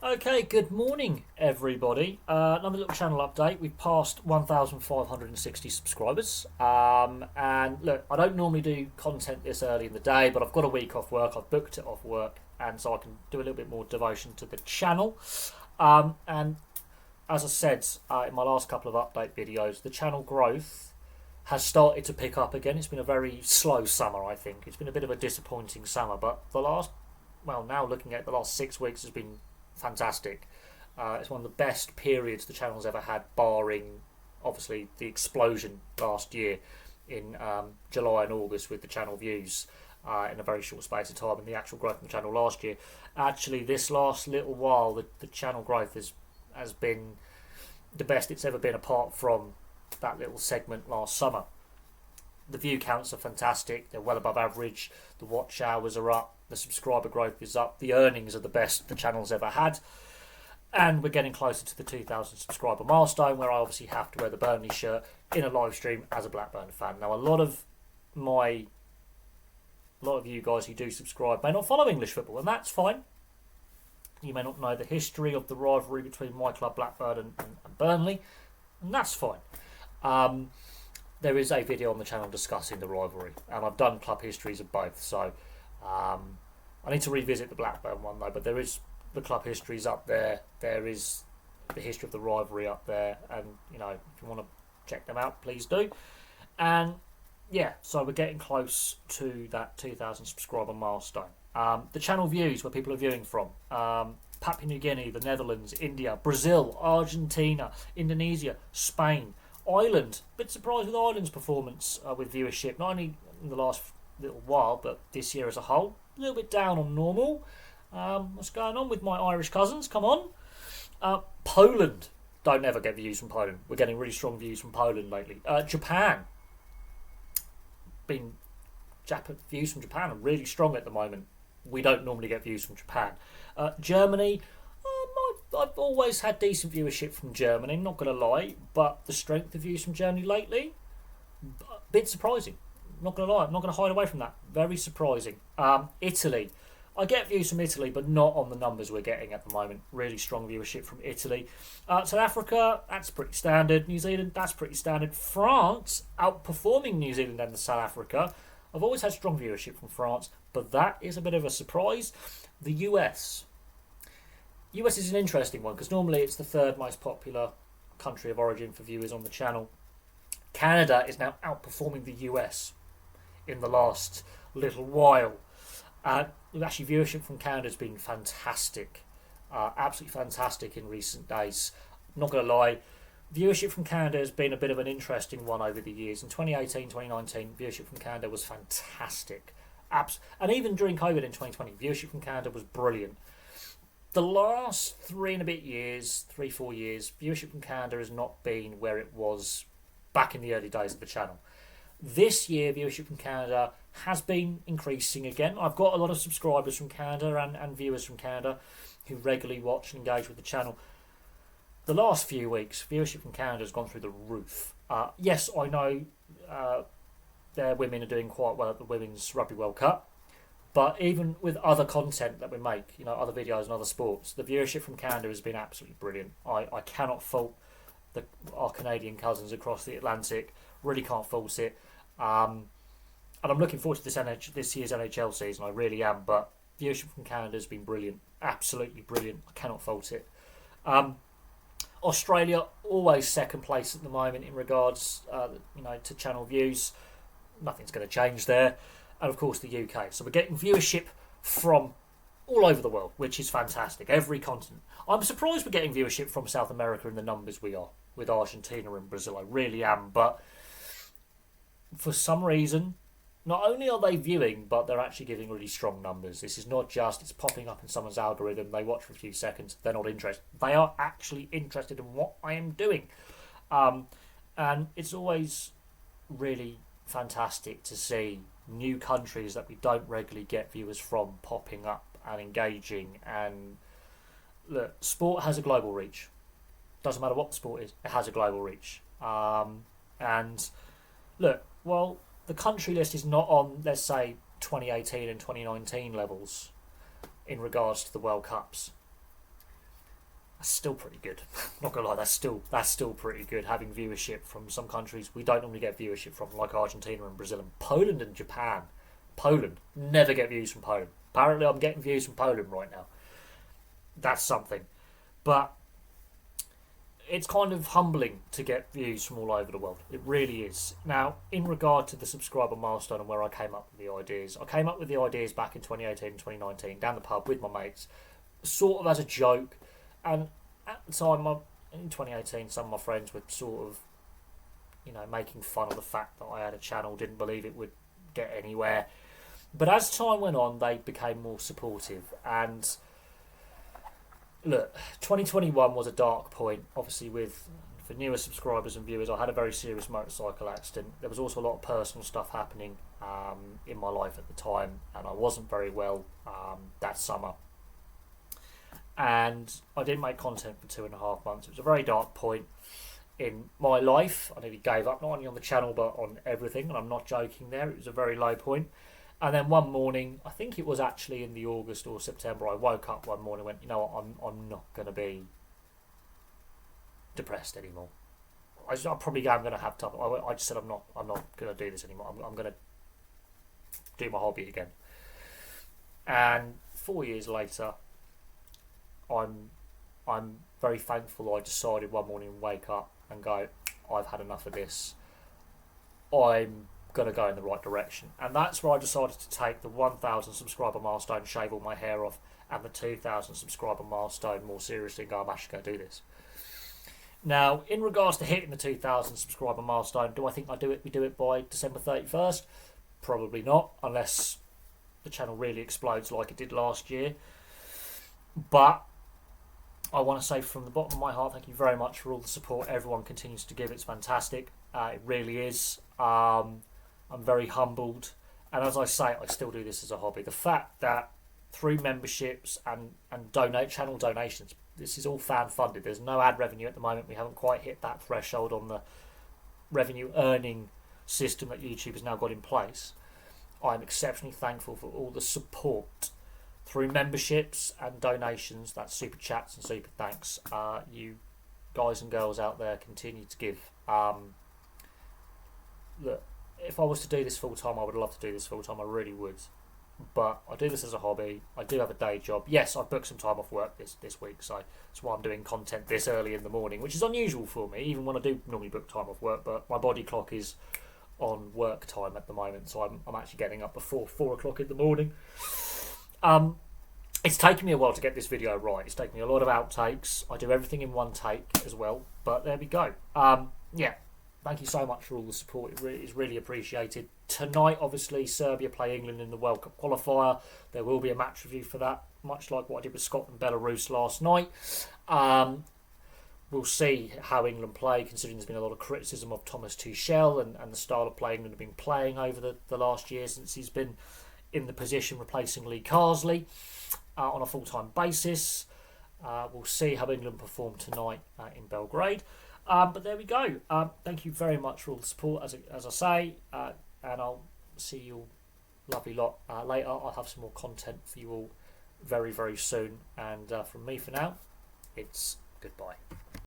Okay, good morning, everybody. Another little channel update. We've passed 1,560 subscribers. And look, I don't normally do content this early in the day, but I've got a week off work. I've booked it off work, and so I can do a little bit more devotion to the channel. And as I said in my last couple of update videos, the channel growth has started to pick up again. It's been a very slow summer, I think. It's been a bit of a disappointing summer, but now looking at the last 6 weeks has been fantastic. It's one of the best periods the channel's ever had, barring obviously the explosion last year in July and August with the channel views in a very short space of time, and the actual growth in the channel last year. Actually, this last little while, the channel growth has been the best it's ever been, apart from that little segment last summer. The view counts are fantastic. They're well above average. The watch hours are up. The subscriber growth is up. The earnings are the best the channel's ever had. And we're getting closer to the 2,000 subscriber milestone, where I obviously have to wear the Burnley shirt in a live stream as a Blackburn fan. Now, a lot of you guys who do subscribe may not follow English football, and that's fine. You may not know the history of the rivalry between my club Blackburn and Burnley, and that's fine. There is a video on the channel discussing the rivalry, and I've done club histories of both, so I need to revisit the Blackburn one though, but there is the club histories up there. There is the history of the rivalry up there, and if you want to check them out, please do. And yeah, so we're getting close to that 2,000 subscriber milestone. The channel views, where people are viewing from: Papua New Guinea, the Netherlands, India, Brazil, Argentina, Indonesia, Spain, Ireland. Bit surprised with Ireland's performance with viewership, not only in the last little while, but this year as a whole. A little bit down on normal. What's going on with my Irish cousins? Come on. Poland. Don't ever get views from Poland. We're getting really strong views from Poland lately. Japan. Views from Japan are really strong at the moment. We don't normally get views from Japan. Germany. I've always had decent viewership from Germany, not going to lie, but the strength of views from Germany lately, a bit surprising. Not going to lie, I'm not going to hide away from that. Very surprising. Italy. I get views from Italy, but not on the numbers we're getting at the moment. Really strong viewership from Italy. South Africa, that's pretty standard. New Zealand, that's pretty standard. France, outperforming New Zealand and South Africa. I've always had strong viewership from France, but that is a bit of a surprise. The US. US is an interesting one, because normally it's the third most popular country of origin for viewers on the channel. Canada is now outperforming the US in the last little while. Actually, viewership from Canada has been fantastic. Absolutely fantastic in recent days. Not going to lie, viewership from Canada has been a bit of an interesting one over the years. In 2018, 2019, viewership from Canada was fantastic. And even during COVID in 2020, viewership from Canada was brilliant. The last 4 years, viewership from Canada has not been where it was back in the early days of the channel. This year, viewership from Canada has been increasing again. I've got a lot of subscribers from Canada and viewers from Canada who regularly watch and engage with the channel. The last few weeks, viewership from Canada has gone through the roof. Yes, I know their women are doing quite well at the Women's Rugby World Cup. But even with other content that we make, other videos and other sports, the viewership from Canada has been absolutely brilliant. I cannot fault our Canadian cousins across the Atlantic. Really can't fault it. And I'm looking forward to this year's NHL season. I really am. But viewership from Canada has been brilliant. Absolutely brilliant. I cannot fault it. Australia, always second place at the moment in regards to channel views. Nothing's going to change there. And of course the UK. So we're getting viewership from all over the world, which is fantastic. Every continent. I'm surprised we're getting viewership from South America in the numbers we are, with Argentina and Brazil. I really am. But for some reason, not only are they viewing, but they're actually giving really strong numbers. This is not just it's popping up in someone's algorithm, they watch for a few seconds, they're not interested. They are actually interested in what I am doing. And it's always really fantastic to see new countries that we don't regularly get viewers from popping up and engaging. And look, sport has a global reach. Doesn't matter what the sport is, it has a global reach. And look, well, the country list is not on, let's say, 2018 and 2019 levels in regards to the World Cups. That's still pretty good. Not gonna lie, that's still pretty good. Having viewership from some countries we don't normally get viewership from, like Argentina and Brazil and Poland and Japan. Poland never get views from Poland. Apparently, I'm getting views from Poland right now. That's something, but it's kind of humbling to get views from all over the world. It really is. Now, in regard to the subscriber milestone and where I came up with the ideas, I came up with the ideas back in 2018 and 2019 down the pub with my mates, sort of as a joke. And at the time, in 2018, some of my friends were sort of, making fun of the fact that I had a channel, didn't believe it would get anywhere. But as time went on, they became more supportive. And look, 2021 was a dark point. Obviously, for newer subscribers and viewers, I had a very serious motorcycle accident. There was also a lot of personal stuff happening in my life at the time, and I wasn't very well that summer. And I didn't make content for 2.5 months. It was a very dark point in my life. I nearly gave up, not only on the channel, but on everything, and I'm not joking there. It was a very low point. And then one morning, I think it was actually in the August or September, I woke up one morning and went, you know what, I'm not going to be depressed anymore. I'm going to have tough. I just said I'm not going to do this anymore. I'm going to do my hobby again. And 4 years later, I'm very thankful I decided one morning to wake up and go, I've had enough of this. I'm going to go in the right direction. And that's where I decided to take the 1,000 subscriber milestone, shave all my hair off, and the 2,000 subscriber milestone more seriously and go, I'm actually going to do this. Now, in regards to hitting the 2,000 subscriber milestone, do I think we do it by December 31st? Probably not, unless the channel really explodes like it did last year. But I want to say from the bottom of my heart, thank you very much for all the support everyone continues to give. It's fantastic. It really is. I'm very humbled. And as I say, I still do this as a hobby. The fact that through memberships and channel donations, this is all fan funded. There's no ad revenue at the moment. We haven't quite hit that threshold on the revenue earning system that YouTube has now got in place. I'm exceptionally thankful for all the support through memberships and donations. That's super chats and super thanks. You guys and girls out there continue to give. Look, if I was to do this full time, I would love to do this full time. I really would. But I do this as a hobby. I do have a day job. Yes, I've booked some time off work this week, so that's why I'm doing content this early in the morning, which is unusual for me, even when I do normally book time off work. But my body clock is on work time at the moment, so I'm actually getting up before 4 o'clock in the morning. It's taken me a while to get this video right. It's taken me a lot of outtakes. I do everything in one take as well, but there we go. Yeah. Thank you so much for all the support. It really is really appreciated. Tonight, obviously, Serbia play England in the World Cup qualifier. There will be a match review for that, much like what I did with Scotland and Belarus last night. We'll see how England play, considering there's been a lot of criticism of Thomas Tuchel and the style of play England have been playing over the last year since he's been in the position replacing Lee Carsley on a full-time basis. We'll see how England perform tonight in Belgrade. But there we go. Thank you very much for all the support, as I say, and I'll see you all lovely lot later. I'll have some more content for you all very, very soon. And from me for now, it's goodbye.